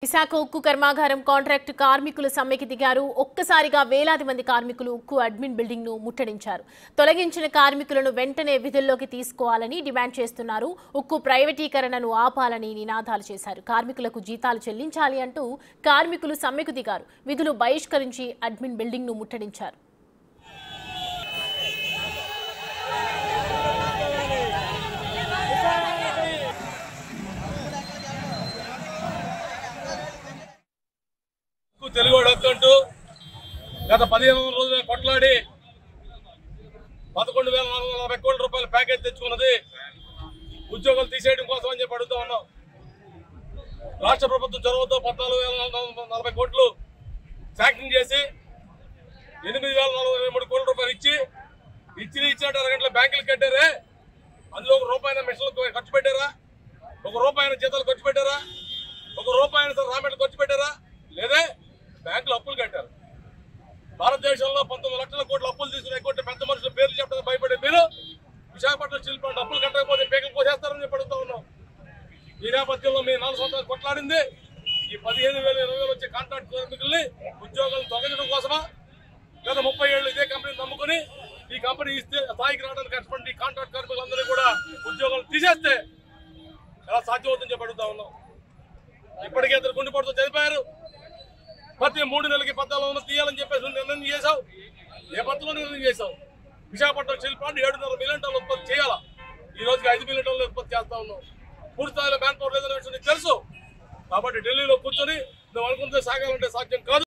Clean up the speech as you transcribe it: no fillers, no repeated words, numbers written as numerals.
విశాఖ ఉక్కు కర్మాగారం కాంట్రాక్ట్ కార్మికుల సమ్మెకి దిగారు. ఒక్కసారిగా వేలాది మంది కార్మికులు ఉక్కు అడ్మిన్ బిల్డింగ్ ను ముట్టడించారు. తొలగించిన కార్మికులను వెంటనే విధుల్లోకి తీసుకోవాలని డిమాండ్ చేస్తున్నారు. ఉక్కు ప్రైవేటీకరణను ఆపాలని నినాదాలు చేశారు. కార్మికులకు జీతాలు చెల్లించాలి అంటూ కార్మికులు సమ్మెకు దిగారు. విధులు బహిష్కరించి అడ్మిన్ బిల్డింగ్ ను ముట్టడించారు. తెలుగువాడు వద్దంటూ గత 15 రోజులు కొట్లాడి 11,440 కోట్ల రూపాయల ప్యాకేజ్ తెచ్చుకున్నది ఉద్యోగాలు తీసేయడం కోసం అని చెప్పి అడుగుతా ఉన్నాం. రాష్ట్ర ప్రభుత్వం చొరవతో 14,040 కోట్లు శాంక్షన్ చేసి 8,043 కోట్ల రూపాయలు ఇచ్చిన అరగంటల బ్యాంకులు కట్టారే. అందులో ₹1 మిషన్లకు ఖర్చు పెట్టారా? ₹1 జీతాలు ఖర్చు పెట్టారా? ₹1 రామెట్లు ఖర్చు పెట్టారా? లేదే బ్యాంకులు అప్పులు కట్టారు. భారతదేశంలో 19 లక్షల కోట్ల అప్పులు తీసుకునే పెద్ద మనుషుల పేర్లు చెప్పడానికి భయపడే మీరు విశాఖపట్నం స్టీల్ ప్లాంట్ అప్పులు కట్టకపోతే పేకలు కోసేస్తారని చెప్పి అడుగుతా ఉన్నాం. ఈ నేపథ్యంలో మీ 4 సంవత్సరాలు కొట్లాడింది ఈ 15,000 20,000 వచ్చే కాంట్రాక్ట్ కార్మికుల్ని ఉద్యోగాలు తొలగించడం కోసమా? గత 30 ఏళ్ళు ఇదే కంపెనీని నమ్ముకుని ఈ కంపెనీ ఇస్తే స్థాయికి రావడానికి కష్టపడి ఈ కాంట్రాక్ట్ కార్మికులందరూ కూడా ఉద్యోగాలు తీసేస్తే ఎలా సాధ్యమవుతుందని చెప్పి అడుగుతా ఉన్నాం. ఇప్పటికే ఇద్దరు గుండెపోటుతో చనిపోయారు. ప్రతి 3 నెలలకి 14 తీయాలని చెప్పేసి నిర్ణయం చేశావు. ఏ పత్రంలో నిర్ణయం చేశావు? విశాఖపట్నం స్టీల్ ప్లాంట్ 7.5 మిలియన్ టన్నులు ఉత్పత్తి చేయాలా? ఈ రోజుకి 5 మిలియన్ టన్నులు ఉత్పత్తి చేస్తా ఉన్నావు. పూర్తి స్థాయిలో మ్యాన్ పవర్ లేదనే విషయం నీకు తెలుసు. కాబట్టి ఢిల్లీలో కూర్చొని నువ్వు అనుకుంటే సాగాలంటే సాధ్యం కాదు.